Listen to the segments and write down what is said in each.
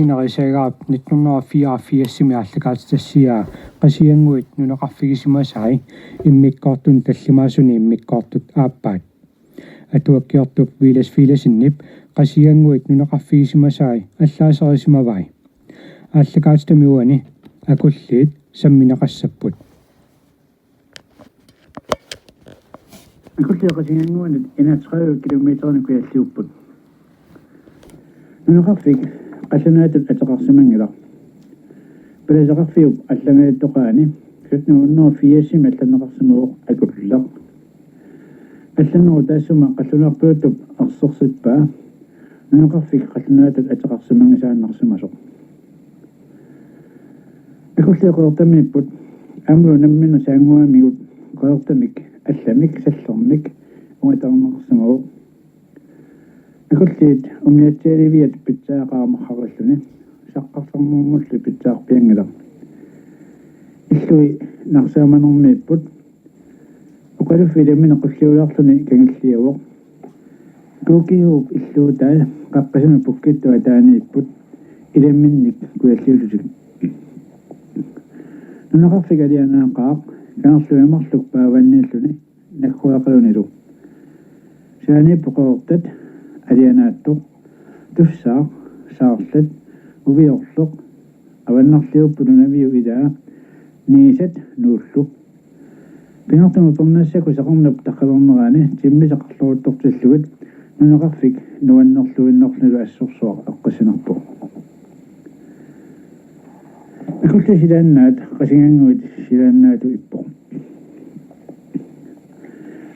Inarisaagaap 1984 miallakaatitassiaa qasianguit nunaqarfigisimasiai immikkortun tallimaasuni immikkortut aappaat atuakkiortuk viilasinnip qasianguit nunaqarfigisimasiai allaaserismavai ааллакаатитамиуани акуллиит самминеқассаппут акуллиақасингуанит ина 30 километрини куяллиуппут нунеқарфик qasanaatut ataqarsimangila пиласеқарфиуп аллагааттоқаани сутнуунноо фиасима алланеқарсимуоқ акуллақ алланеру таассума қаллунаарпуутуп арсорсиппаа нунеқарфик qasanaatut атақарсимангасааннарсимасоқ акуллиақортамииппут амру наммина саангуамигут қортамик алламик саллермик уатарнерсимуоқ акуллиит умиатсиаливиат питсаақаамахараллуни саққарсармуумулли питсаарпиангила иллуи нарсааманермииппут оқалуффиламмина қуллиулаарлуни кангиллиавоқ кукиуп иллуутаа қаққасуна пуккиттуа таанииппут иламминник куяллиулусик нунеқарфигалианаақаақ каарлуимарлук пааваннииллуни наккуақалунилу саанииппоқоортат алианааттоқ туссаа саарлат увиорлоқ аваннарлиуппунунавиу илаа ниисат нууллук пингартума пернассаку сақарнап таққалернераани тиммисақарлуруттортиллугит нунеқарфик нуаннерлуиннерлулу ассорсуар аққасинарпо акулли силааннаат қасингангуит силааннаату иппо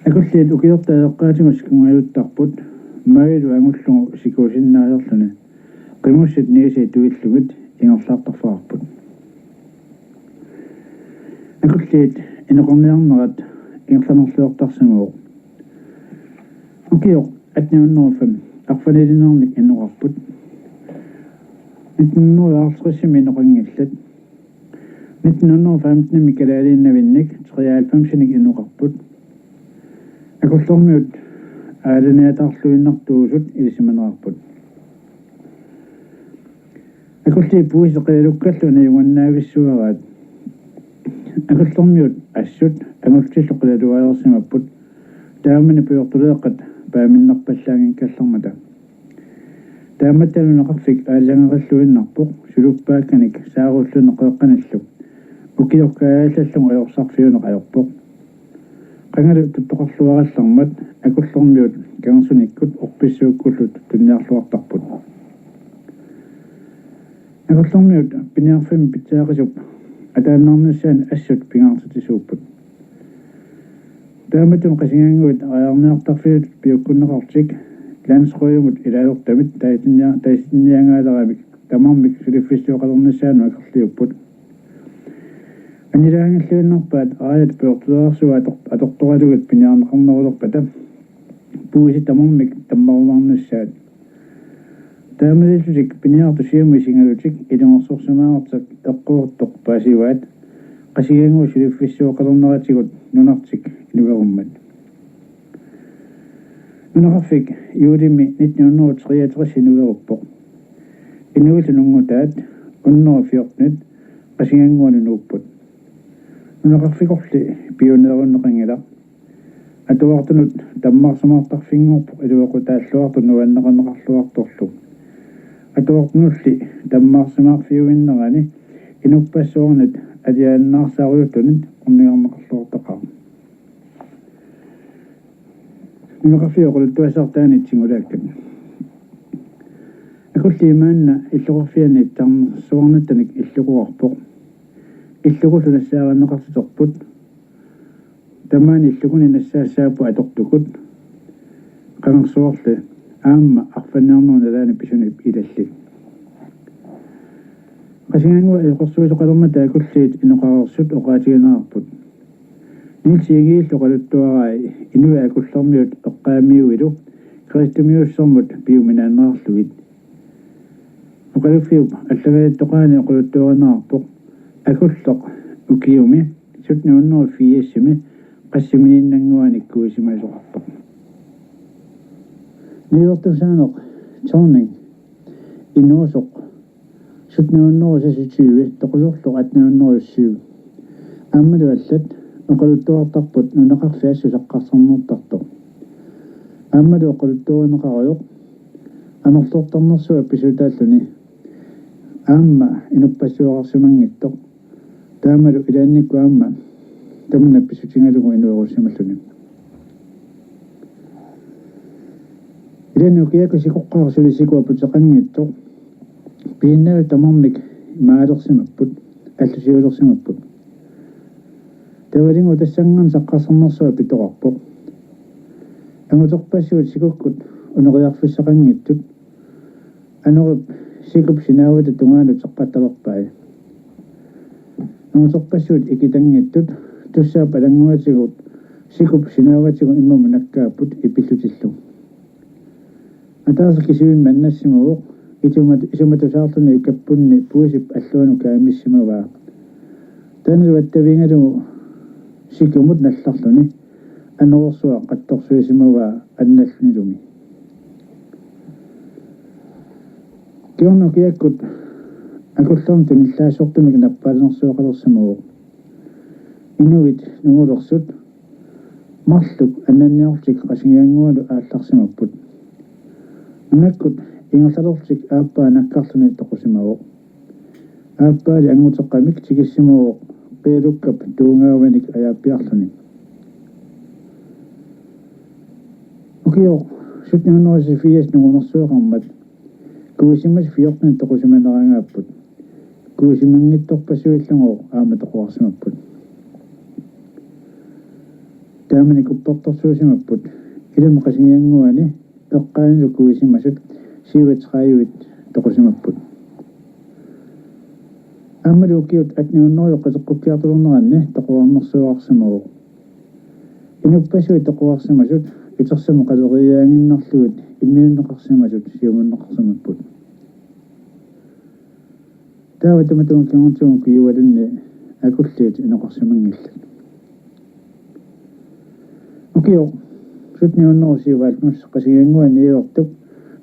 акуллиит укиортаеққаатигус кунгаюттарпут маилу ангуллугу сикуусиннаалерлуни qimmussut niisi tuillugit ingorlaartarfarput akulliit ineqorniarnerat ingorlanerluortarsimuuq ukioq atniunnerfam arfanilinernik innoqarput mitnunnuaartrissimi ineqangillat mitnunnerfamtnimi kalaaliinnavinnik 93-ник innoqarput akullormiut aalaniatarluinnartuusut ilisиманерарпут акулли пуисеқилуккаллуни юганнаависсуараат акуллэрмиут ассут ангултиллоқилалуаерсимаппут таамани пиортулеэққат пааминнарпаллаагин каллэрмата тааматталунеқарфик ааллангераллуиннарпоқ сулуппаакканик сааруллунеқеэққаналлук укиоркааллаллугу аёрсарфиунеқ аёрпоқ qangalu tuttoqarluarallarmat akullermiut kangersunikut orpissuukkullut tunniarluartarput akullermiut piniarfim pitsaaqisup ataannarnassaan assut pingaartitisuupput taamatun qasinganguit ajarniartarfiut piukkunneqartik landsrøyumut ilaalortamit taisinniangaalerabik tamarmik suliffistuoqalernissaanu akerliupput анилаангиллуиннарпаат аят пиортуарсуа аторторалугат пиниарнеқарнерулерпата пууси тамармик таммарумаарнассаат таамалиллусик пиниарту сиумисингалутик илингорсорсумаартак эққууртоқ паасиваат қасигангу сулиффиссуоқалернератигут нунартик нуверуммат нунеқарфик юулими 1963 нуверуппоқ инуилунунгутаат уннерфиортнит қасигангуани нууппут нунеқарфикорли пионеруннеқангила атуартунут таммарсамаартарфингорпо илуэқутааллуарту нуаннеқарнеқарлуарторлу атуартнулли таммарсамаарфиуиннерани инуппассуорнат алиааннаарсааруйуттунит орнигарнеқарлуортақаа нунеқарфиоқулуттуасартаанит сингулааккат акуллиимаанна иллуқарфианит тарнерсуарнаттаник иллуқуарпоқ иллугулу нассаараннеқартуторпут тамаани иллугуни нассаассаапу атортукут qangersuarli аама арфаннаарнуналаани писунип илалли qasingangua иқорсуисоқалермата акуллиит инеқарерсут оqaатигинаарпут нилсигииллоқалуттуараа инуа акуллермиут эққаамиуилу кристумиуссэрмут пиуминааннеарлугит оқалуффиуп аллагааттоқаани оқалуттуарнаарпоқ акуллоқ укиуми сутнууннерфиассими qassiminingguanikkuusimasuqarpoq niuertusaanoq torning inuusoq 1720 тоқулурлу 1807 аммалу аллат оқалуттуартарпут нунеқарфиассусаққарсарнууртарто аммалу оқалуттуинеқаруйоқ анерлуортарнерсуа писутааллуни аама инуппассуақарсимангиттоқ таамалу илаанникку аама тамна писутингалугу инуерусималлуни илаанну киаку сикоққарсулисикуа путеқангиттоқ пииннаву тамармик маалерсимаппут аллусиулерсимаппут тавалингу тассанган саққарсарнерсуа питоқарпоқ ангуторпассуут сикуккут унериарфиссақангиттут анерип сикуп синаавата тунгаалу теққатталерпаа ангуторпассуут икитангиттут туссаа палангуатигут сикуп синааватигу иммаму наккааппут ипиллутиллу атааса кисивин маннассимавоқ исуматусаартуни укаппунни пуисип аллуану каамиссимаваа тануаттавингалу сикумут налларлуни анерсуа qattorsuisimavaa анналлунилуми киорну киаккут акуллерм туниллаасортумик наппаалерсуақалерсимавоқ инуит нугулерсут марлук аннанниортик qasingиангуалу аалларсимаппут унаккут ингерлалерлик ааппаа наккарлуни тоқусимавоқ ааппаали ангутеққамик тигиссимавоқ пеэлуккап туунгааваник аяаппиарлуни окио 1780 нугунерсуақармат куусимас фиортни тоқусиманерангааппут куусимангитторпасуиллугоо аама тоқуарсимаппут таамани куппортарсуусимаппут илам qasingиангуани эққаанилу куусимасут сиватрааюит тоқусимаппут аммалу киут атниуннерио қасеққуккиартулернеранни тоқуарнерсуарсимавоқ инуппасуи тоқуарсимасут итерсаму қалериаангиннарлугут иммиуннеқарсимасут сиумуннеқарсимаппут тааватаматун кингортуун киуалунни акуллиит инеқарсимангилла окио сутниуннерусиуваалмус қасигиангуани иортук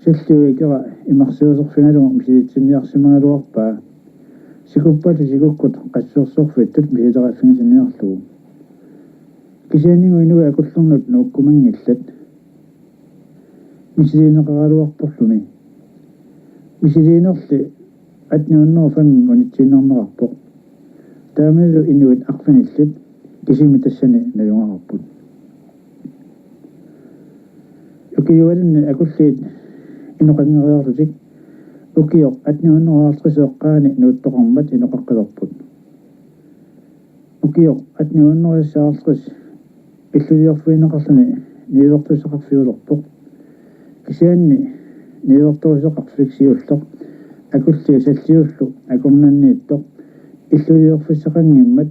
саллуикера имарсиусерфиналугу мисилитсинниарсимагалуарпаа сикуппату сикуккут qassуерсорфиттут мисилераффигисинниарлугу кисианингу инуа акуллернут нууккумангиллат мисилинеқаралуарпорлуни мисилинерли атниуннерфамми унитсиннернерарпоқ таамалу инуит арфаниллат кисими тассани наюнгарпут окиуалинни акуллиит инеқангериарлутик окиоқ атниуннераартқисеэққаани нууттоқармат инеқаққилерпут окиоқ атниуннериссаартқис иллуиорфуинеқарлуни ниивертусеқарфиулерпоқ кисианни ниивертусеқарфиксиуллоқ акулли саллиуллу акорнаннииттоқ иллуиорфуссақангиммат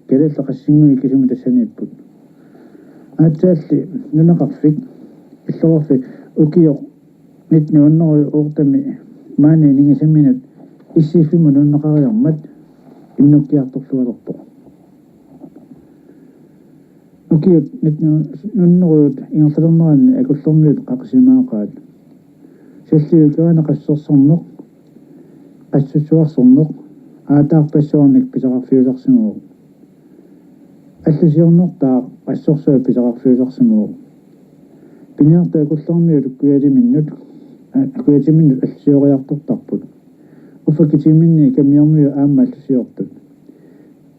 калалла qassingui кисуми тассанииппут аатсаалли нунеқарфик иллорфик окиоқ нитнууннери ууртами маани нингисаминут иссиффиму нуннеқариармат иннуккиарторлуалерпоқ окиот нуннеруут ингерлернеранни акуллермиут қақсимаақаат саллиукаана qassерсорнеқ qassусуарсорнеқ аатаарпассуарник писақарфиулерсимугу аллусиорнертаа qassорсуа писақарфиулерсимугу пиниарта акуллермиут куялиминнут аллусиориартортарпут уфакитиминни камиармиу аама аллусиортут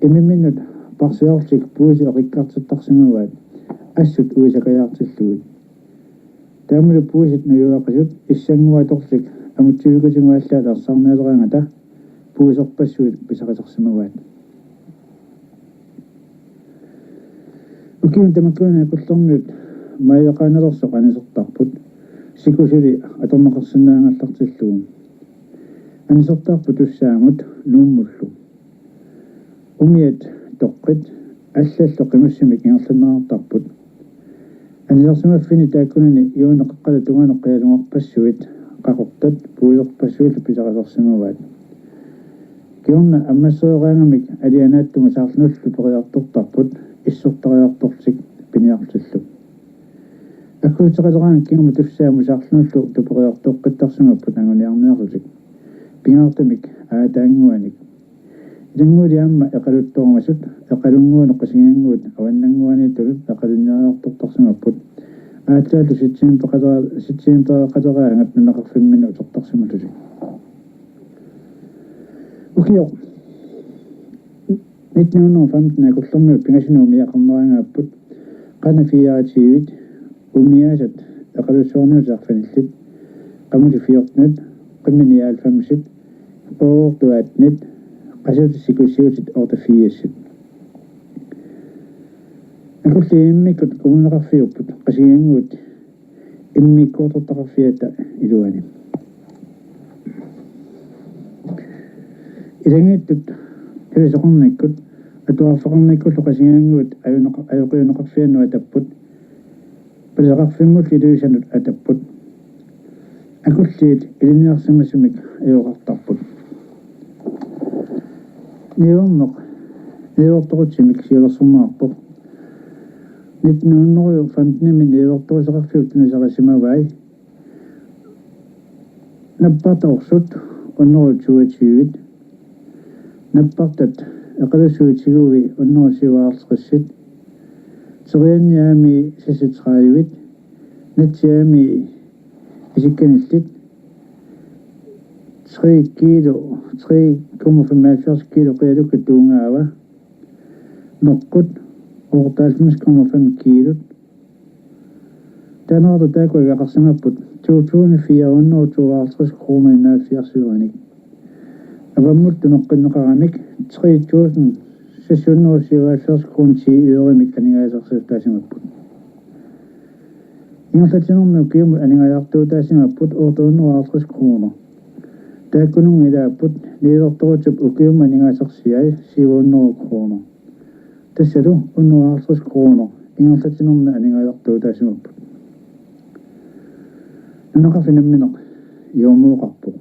имиминнут парсиарлик пууси риккартиттарсимаваат ассут уисакаяартиллугут таамалу пуусит нуюақасут иссангуаторлик амутсивикутингуаллаалерсарнеалераангата пуусерпассуит писақатарсимаваат укиун тамаккуна акуллермиут мааяқаанерсоқ анисертарпут сикусули аторнеқарсинаангаллартиллугу анисертарпут туссаамут нууммуллу умиат тоққит аллалло қимассимик ингерланнаартарпут анилерсимаффини тааккунани юунеққала тугаанеққиалуарпассуит қақортат пуусерпассуит писақалерсимаваат киорна аммассеераангамик алианааттума саарлнуллу периартортарпут иссортариарторсик пиниарллу аккуутеқалераан кингума туссааму саарлнуллу тупериартоққиттарсимаппут ангуниарниарлутик pingartamik aataanguanik ilanguuliamma eqaluttormasut eqalunguunu qasinganguut awannanguanitulut eqalunniartortarsumapput aatlaalu sitsiimpeqateraangat nunaqarfimminu utortarsumatuli ukio 1915 kullermiu pingasinu miaqarneraangapput qana fiaatiivit umiasat eqalussuarniusarfanillit qamuli fiortnat qimminiaalfamsit oortuatnit qasut sikusiutit ortafiassit akulliimmikut uunaqarfiupput qasiganguut immikkuutortaqarfiata iluani ilangiittut kilisoqornikkut atuarfaqarnikkullu qasiganguut ayoqiunoqarfiannu atapput палеқарфиммут илуисанут атаппут акуллиит илиниарсимасумик аёқартарпут ниуммеқ ниуорторутсимик сиулерсумаарпоқ 1915 ниуорторусеқарфиут тунусарисимавай наппартаорсут оннорутсуатсиивит наппартат эқалусуутигуви оннорусиваарлеқиссит Serianniami sisitrævit, nattiami isikkanillit 3 kilo, 3,75 kilo qialukkat tuungaava, noqqut 8,5 kilo. Tanarta taakuagaqarsimapput 2,452 kroner i 79. Avammut noqqinneqaramik 3,000 677 kroner 10 øre mit kaningaasarsuuttaasimapput ingerlatinermiu kiumut aningajartuutaasimapput 850 kroner taakkunungilaaput liilertorutup ukium aningaasarsiai 700 kroner tassalu 150 kroner ingerlatinermi aningajartuutaasimapput nunaqarfinammineq iumuuqarpuq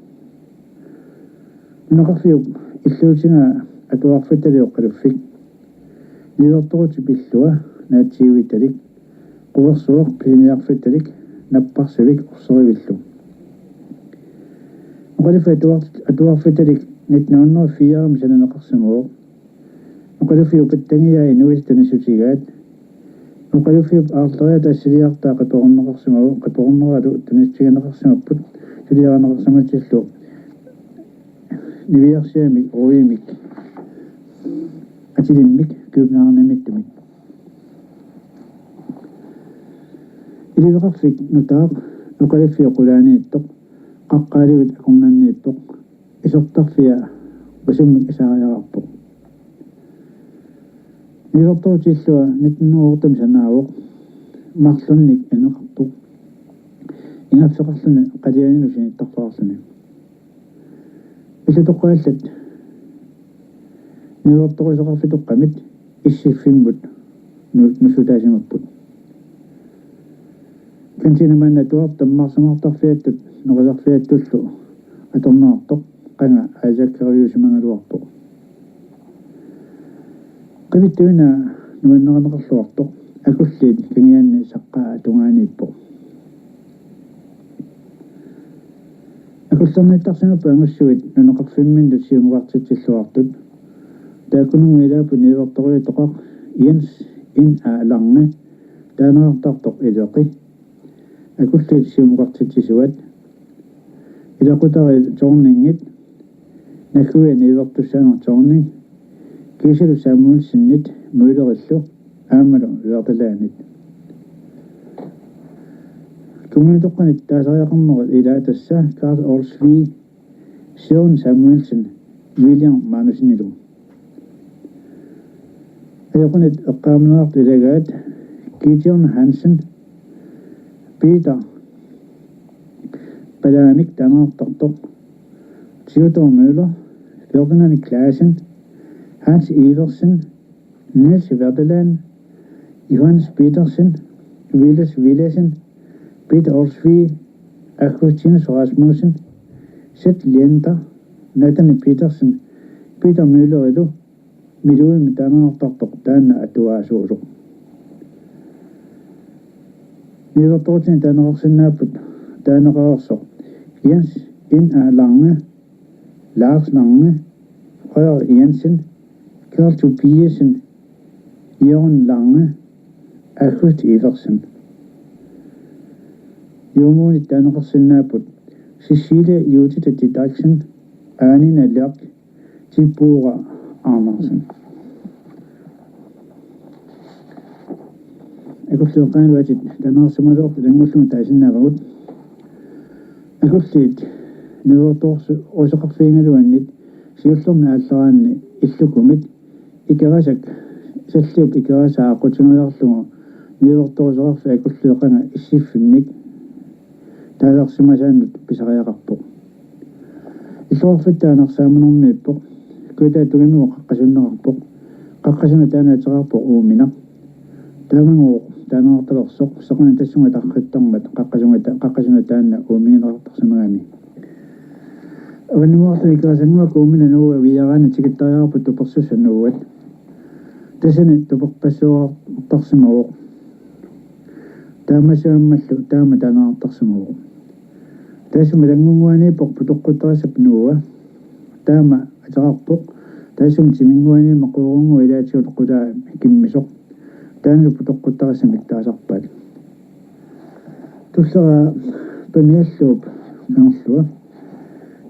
nunaqarfiup illuutingaa atuarfitaliuqqaluffik liilertoruti pillua naatiivitalik quversuoq piliniarfitalik napparsivik urserivillu uqalifa atuarfitalik 1904 misaneneqarsimuoq uqalifiu pattangiaa inuit tanisutigaat uqalifiu aarleriat assiliartaa qatorunneqarsimuoq qatorunneraalu tanistiganeqarsimapput siliaraneqarsimatillu niviarsiamik uimik atilimmik kyubnaarnimittumik iliveqarfik nutaaq uqaliffiu qulaaniittoq qaqqaaligut aqurnanniippoq isortarfia usummik isaariararpoq nivertorutillua 19 sanaawoq marlunnik aneqarpoq ingaffeqarluni qalianinusin ittarfaarluni isatoqqaallat nivertorusoqarfituqqamit issiffimmut nusutaasimapput kantinamaanna tuar tammarsamartarfiattut noqalarfiattullu atornaartoq qanga aasakkariusimangaluarpoq qivittuina nuanneqaneqarluartoq akulliit kangianni saqqaa tungaaniippoq akullerniittarsimappu angussuit nuneqarfimminlut siumuqartitsilluartut taakunungiilaapu nivertoruitoqaq Jens in aalarne taanerartartoq ileqi akulliit siumuqartitsisuat ilaqutari torningit nakkuia nivertussanertorning kiisalu saammuulsinnit muilerillu aamalu uartalaanit kommunitoqqanit taasariaqarnerat ilaatassa Carl Olsvig Søren Samuelsen William Manusnilu ayoqunit eqqaameneart ilagaat Gideon Hansen Peter Palaamik tanerartartoq Theodor Müller Ferdinand Claasen Hans Iversen Niels Werdeland Johannes Petersen Willis Willesen Peter Olsvig Augustinus Rasmussen Seth Linder Nathan Petersen Peter Müller ilu miluimi tanerartartoq taanna atuaasuusuq nivertorutini taaneqarsinnaapput taaneqaarsoq Jens in aalarne Lars Lange, Frederik Jensen, Karl Tobiasen, Jørgen Lange, August Eversen. Jomoni Danrossenabut, Cecilie Judith Didaksen, Anina Lærk, Tibora Andersen. Jeg kunne slå rent ud, den har så meget op, den må slå dig sådan her ud. Jeg kunne slå nedordårs, og så kan finde du en lidt, så jeg slår mig altså en islukummet. Ikke også, så slår jeg ikke også, at jeg kunne noget slå nedordårs over, for jeg kunne slå rent i sifimik. Der er også meget sådan, hvis jeg er på. I så fald der er nok sammen om med på. Gør det, at du er med kakasjoner på. Kakasjoner der er nødt på omina. Der er mange år, der er noget, der er så kan det synge, der er kridtong med kakasjoner der er omina, der er sådan noget. Og nu må jeg ikke sige, at omina nu er vi er rende til at der er på det på søs noget. Det er sådan, at du på passer der sådan år. Der er masser af masser, der er med der er der sådan år. Der er som den ngungwane på produkter så pnua. Der er at der på. Der er som timingwane makorong og der til produkter kimmisok. Der er produkter som ikke der så bad. Du så på mere slop kan slå.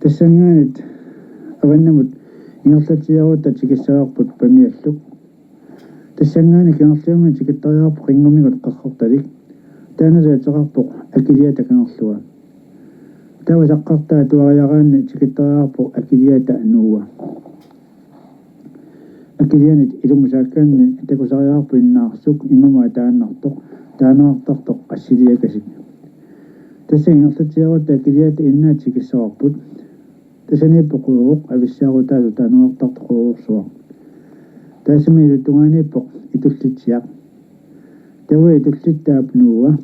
Det sender et avanda mod en slags der til så på mere slop. Det sender en kan slå med til der på ringe mig og kakor der. Der er det så på at det kan slå. Der var sagt at du var yagan tikita på akidiyata nuwa. Akidiyan ito musakan ito ko saya po nasuk imama dana tok asidiya kasi. Teseng ang satya at akidiyata inna tikisaput. Teseni po ko abisya ko tayo dana tok ko so. Tesemi tungani po ito sityak. Dewa ito sitab nuwa.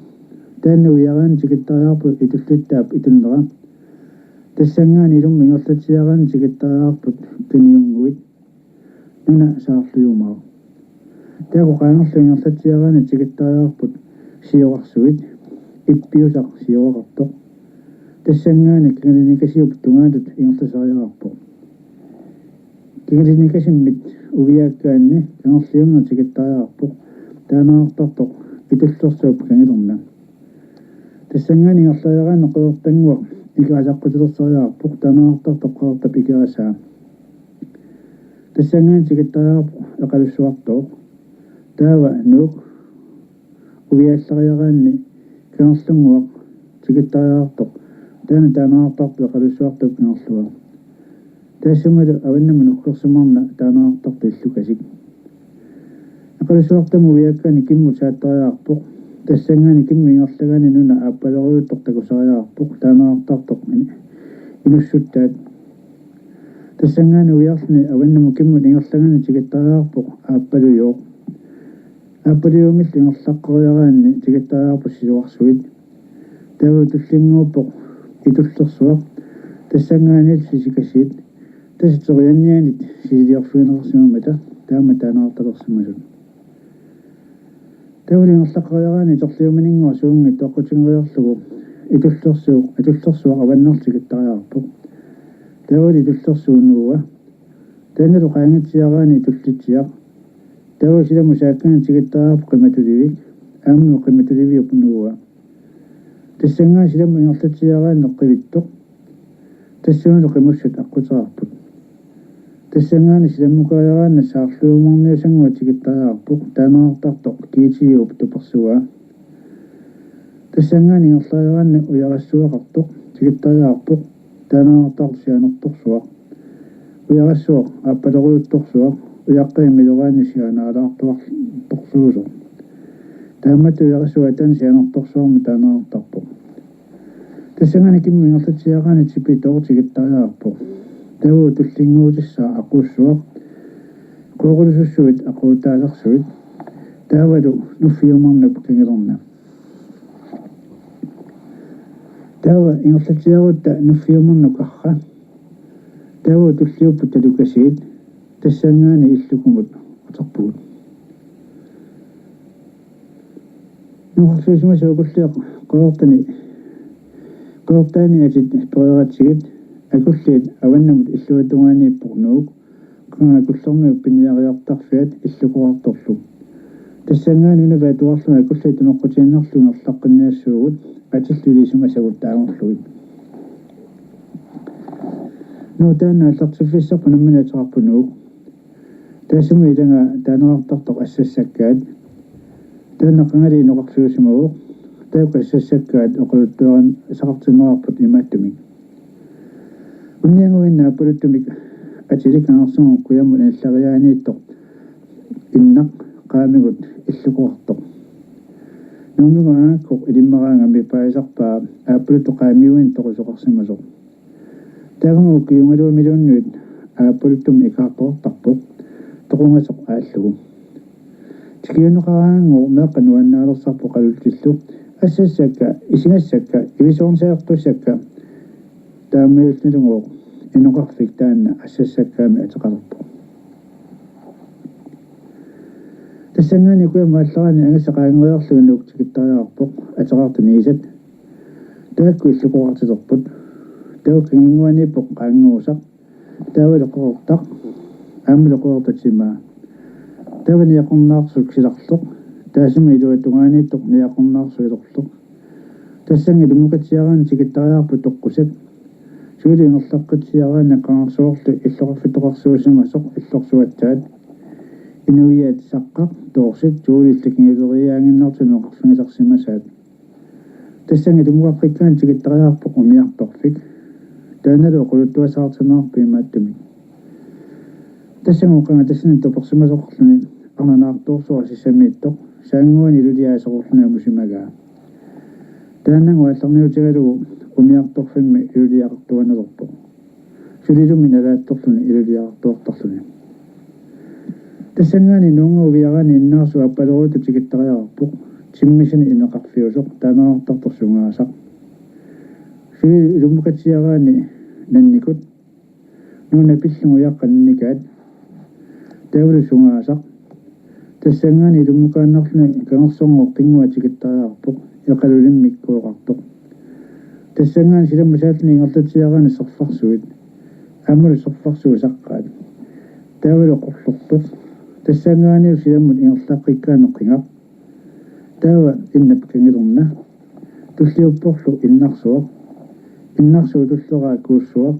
Tanu yagan tikita po ito sitab ito nara. Tesengan irum mengasat siaran cikita put keniungwit nuna saafluyumau. Teko kangas mengasat siaran cikita put siawaksuit ippiusak siawakaptok. Tesengan ikengrinikasi uptungan tut ingasat sayakapok. Kengrinikasi mit uviakanni kangas siaran cikita yapok tanakaptok itusosop kengirumna. Tesengan ingasat siaran nukotengwak Ika ajak kudu saya puktana tak tokau tapi kiasa. Tesengan cikita akal suatu, tawa nuk, ubias saya kan ni, kangsung wak cikita tok, dan tanah tak akal suatu kangsung. Tesemur awan menuk semam nak tanah tak tisu kasih. Akal suatu mubiakan ikim musata puk. Tesengan ikim mengasakan ini na apa lalu tok saya puk tanah tok ini sudah. Tesengan uyasni awan mungkin mengasakan cikita puk apa dulu mesti mengasakan cikita puk siwak suit. Tahu tesengan puk itu susah. Tesengan itu sisi kasit. Tesengan itu sisi dia final semua mata. Tahu tanah tok semua. Tawli ngastaqayaani taqsiumaning wasuung itaqqutingayorlugu itussorsuaq avannertikitariarpuq tawli tussorsuunuuga taanalu qaangitsiaraani tullitiaq tawa sila musaakkan tikitariarpuq qimatulivik aamnu qimatuliviyuqnuuga tassangaa silamu ingerlatiaraani neqqivittoq tassuunu qimussat aqqutaraarput Tesengan silamukayaran saarluumarniu sangua tikitariarpuq taanaartartoq kiitiup tupersua. Tesengan ingerlayaranni uyagassuaqartoq tikitariarpuq taanaartartu sianertorsuaq. Uyagassuaq appaloruuttorsuaq uyaqqimilugaanni sianaalaartuartorsuusoq. Taamatu uyagassuatan sianertorsuarmi taanaartarpuq. Tesengan kimmu ingerlatiaraani tipitoq tikitariarpuq. Tahu tullinguutissa aqussuaq quuqulusussuit aquutaalersuit taavalu nuffiumarnap kingilerna taava ingerlatiarutta nuffiumarnuk arra taava tulliuppu talukasiit tassangaani illukumut utarpugut nuqarsuusuma suuqulliaq qoortaani atit pereeratsigit акуллиит аваннамут иллуатунгааниппорнуук кунгаакуллэрмиуп пиниариартарфиат иллукуарторлу тассангаанунава туарлума акуллиит тунеққутииннерлугу ерлаққинниассуугут атиллулисума сагуттаагорлугит нутаана аллартиффиссарпу намминаатеқарпунуук таасуми иланга таанеқартартоқ ассассаккаат таанақангали ноқарфиусимавоқ тааққа ассассаккаат оқалуттуаран сақартиннерарпут имааттумик унниангуиннаа пулуттумик атиликаанерсугу куямму иллариаанииттоқ иннақ qaamigут иллукуартоқ нуммигаакко илиммараангами паисарпаа ааппулутто qaamiuin тоқусоқарсимасоқ таавангу киунгалуумилууннуит ааппулуттум икаартоортарпоқ тоқунгасоқ ааллугу тикиунеқараангу меэққануаннаалерсарпо қалуттиллу ассассакка исигассакка ивисоорнсаартуссакка таамиулнилугоо инуқарфик таанна ассассаккаами атеқалерпо тассангаани куямаалларани агасақаангуярлугунук тикиттариарпоқ атеқартуниисат таакку иллукуартитерпут тауккингуаниппоқ qaanguusaq таавалеқорортақ аамлеқуартатсимаа таваниақорнаарсук силарлоқ таасими илуатунгааннииттоқ ниақорнаарсуилерлоқ тассанги лумукатсиараани тикиттариарпу тоққусат суулингерлаққутсиараани қаарсуорлу иллоқарфитоқарсуусимасоқ иллорсуатсаат инуиат саққақ тоорсит жуулилликингилериаангиннартунеқарфигисарсимасаат тассанги лумуаққиккаан тикиттариарпоқ умиарторфик тааналу оқулуттуасаартинаарпи имааттуми тассангуқанга тассани топерсимасоқарлуни арнанаартуурсуа сисамииттоқ саангуани илулиаасоқорлуна мусимагаа таанангу алларниутигалугу умиарторфимми илулиақартуанерпоқ сулилуми налаатторлуни илулиақартуартарлуни тассангаани нунгуувиарани иннаарсу аппалеруту тикиттариарпоқ тиммисани инеқарфиусоқ таанеартарторсунгаасақ сили илумукатсиараани нанникут нуна пиллугу яаққанникаат таавлусунгаасақ тассангаани илумукааннерлуни кангерсорноо қингуа тикиттариарпоқ яқалулиммиккуоқартоқ тассангаани силаммусааллуни ингерлатсиараани сорфарсуит аммулу сорфарсуи саққаат таавалоқорлорпоқ тассангаани силаммут ингерлаққиккаанеққингақ таава иннап кангилерна туллиуппорлу иннарсуақ иннарсуу туллераа кууссуақ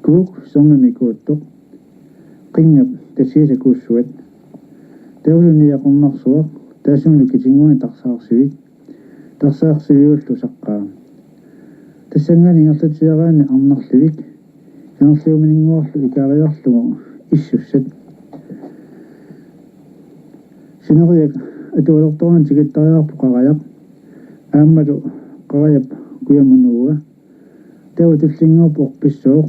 куук сорнамикууттоқ қингап тасииса кууссуат таулуниақорнарсуақ таасумну китингуани тарсаарсивиуллу саққаа тассангаани ингерлатсиараани арнарлуик канерлиуминингуарлу икаариарлугу иссуссат синериак атуалерторан тикиттариарпу қараяқ ааммалу қараяп куямунууа тау туллингууппор писсууқ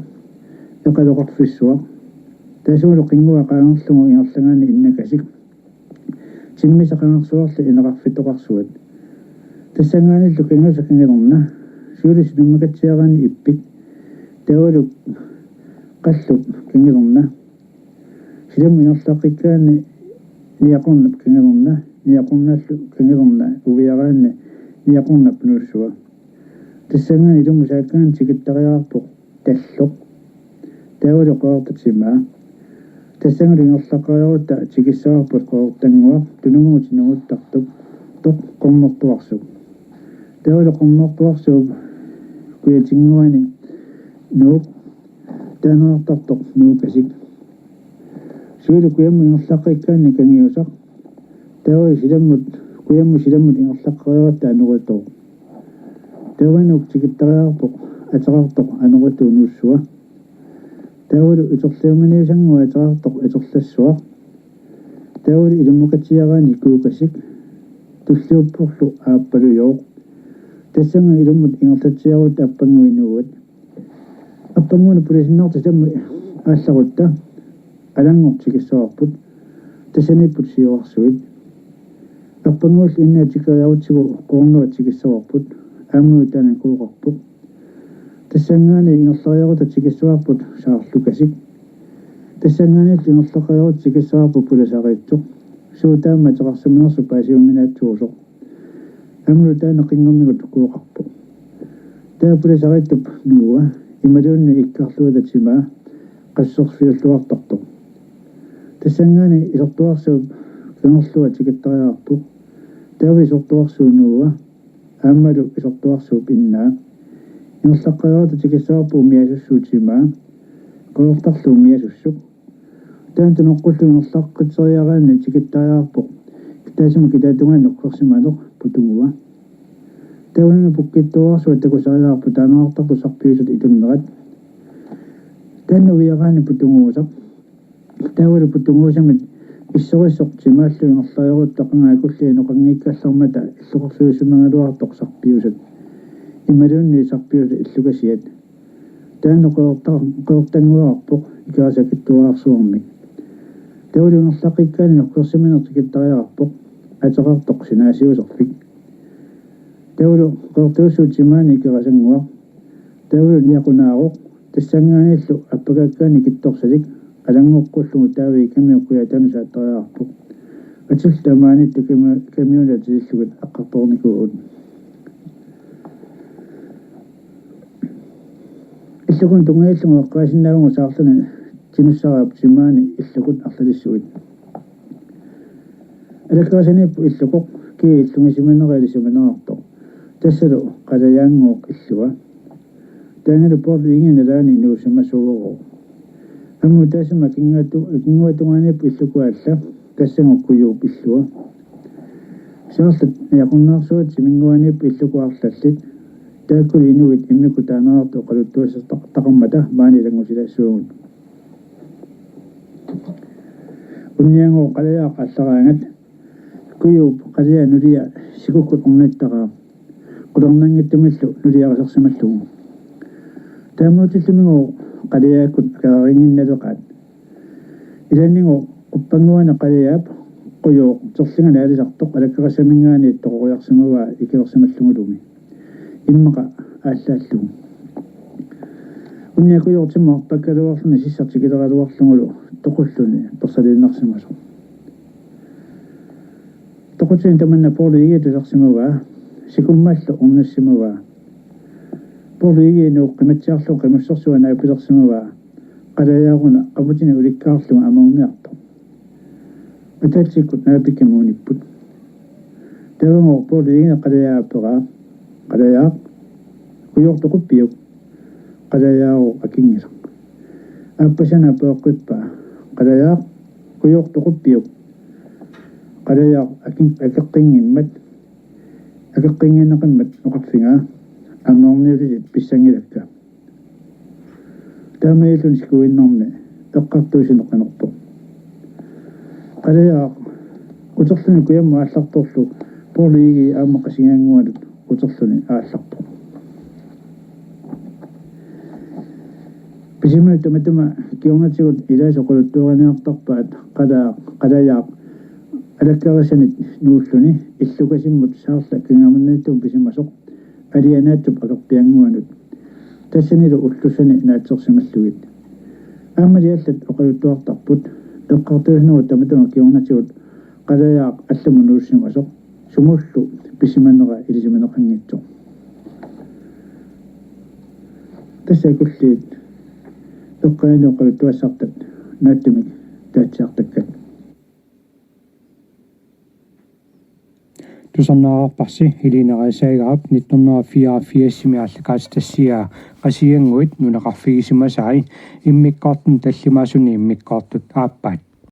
яқалоқарфиссуақ таасуулу қингуа qaangерлугу ингерлагаани иннакасик тиммисақангерсуарлу инеқарфитоқарсуат тассангааниллу кингасакингилерна суулис нуммакатсиараани иппик таулу қаллуп кингилерна силам ингерлаққиккаани ниақорнап кингилерна ниақорналлу кингилерна увиараани ниақорнап нууссуа тассангаани илумусааккаан тикиттариаарпоқ таллоқ таавалу қоортатсимаа тассангали ингерлаққариарутта тикиссаарпут қоортангуа тунумугу тинугуттартук тоқ қоммортуарсук таавалу қоммортуарсук куятингуани нуук таанеартартоқ нуукасик суулу куямму ингерлаққиккаани кангиусақ таавали силаммут куямму силаммут ингерлаққариаратта ануратоо таванук тикиттариарпоқ атеқартоқ ануратуу нууссуа таавалу утерлиуманиусангуа атеқартоқ атерлассуа таавали илуммукатсиараани куукасик туллиуппорлу ааппалуйоо тассанга илуммут ингерлатсиарут аппангуинууат аппангуна пулисиннарта тамма аалларутта алангортикиссаарпут тассаниппут сиуарсуит аппангуул иннаатикариарутсигу коорнуатикиссаварпут аамнуу таана кууқарпут тассангаани ингерлариарута тикиссуарпут саарлукасик тассангаани ингерлақариарут тикиссуарпут пуласариитсоқ суутаама теқарсаминерсу паасиуминаатсуусоқ аамнуу таана қингуммигут кууқарпут таа пуласарииттуп нууа ималуунни иккарлуутатима qassорфиуллуартарто тассангаани илортуарсуу кангерлуа тикиттариаарпу тави сортуарсуунууа ааммалу илортуарсууп иннаа инерлаққараата тикиссаарпу миасуссуутима qoortarluu miasussuk taanta noqqullu nerlaqqitseriaraanni tikittariarpoq taasima kitaatungaan noqqersimaanoq putungua taunana pukkittuarsuat takusariarpu taanaartarpu sarpiusut itunnerat taannuviaraani putunguusaq taawala putunguusamit issorisortimaallu ingerlayorut kulli noqangiikkallarmata illuqersuusumegaluartoq sarpiusut imaluunni sarpiusut illukasiat taanno qoortanguarpoq ikaasakittuaarsuarmik taulunerlaqikkaani noqqersimanertikittariarpoq ateqartoq sinaasiuserfik taulu qoortuussuutimaani ikerasanguaq taulu niaqunaaroq tassangaanillu appakakkaani kittorsalik alanguqqullugu taavi kamiuqquyaatanusaattoriarpoq atillamaanittu community-illugut aqqartornikuut иллукун тунгаиллугу эққаасиннаавгу саарлуни тинуссараап симаани иллукут арлалиссуит алаккаасаниппу иллукоқ ки иллунгисиманералисиманерарто тассалу қалаяангууқ иллуа таангалу порли ингиналаани нуусамасуувоо амму таасама кингуатунгааниппу иллукуалла тассангуккуюуп иллуа саарлат яқуннаарсуат симингуаниппу иллукуарлаллит тааккули инуит иммику таанаарту қалуттуасертақармата маанилангусилассуугут унниангоо қалаяа қаллараангат куюуп қалаяа нулия сикуккут орнаттараа қулернангиттумиллу нулиарасерсималлугу таамуутиллумигоо қалаяаккут акаарингинналеқаат иланнингоо уппангуана қалаяап қуйоо терлинганаалисартоқ алаккарасамингаани тоқориарсимаваа икилерсималлугулуми иммаqa ааллааллугу унниакуйортимма паккалуарлуни сиссартикилераалуарлугулу тоқуллуни персалииннарсимасу тоқутсин таманна поолигиатусарсимаваа сикуммааллу орнассимаваа поолигиинуу қиматсиарлу қимуссерсуанаа пилерсимаваа қалаяагуна қапутини уликкаарлугу аморниарто атаатсиккут наапиккамууниппут тавангоо поолигиина қалаяаппеraa qalaya kuyortoquppiuk qalayaaru akingisa appasana pooqqippa qalaya kuyortoquppiuk qalaya akeqqingimmat akeqqinginnaqimmat noqarfinga amorniulit pissangilakka taamailun sikuinnermi eqqartuusineqanerpo qalaya uterluni kuyammu aallartorlu porliigi aamaqasingaangualut uterluni aallarpo pisimunu tamatuma kiornatigut ilaasoquluttuuganiartarpaat qalayaaq alakkaраsanit nuulluni illukasimmut saarla kingamanniittuum pisimasoq alianaattup akerpianguanut tassanilu ullussani naatsersimallugit aamaliallat oqaluttuartarput eqqartuusnugu tamatuma kiornatigut qalayaaq allamu nuussimasoq sumullu pisimanera ilisimaneqanngitso tassakulliit eqqaani oqaluttuassartat naattumik taatsiartakkat тусарнаарпарси илинераасаагаап 1984 миаллакаастассиа qasianguit nunaqarfigisimасаи иммиккаартун таллимаасуни иммиккаартут ааппаат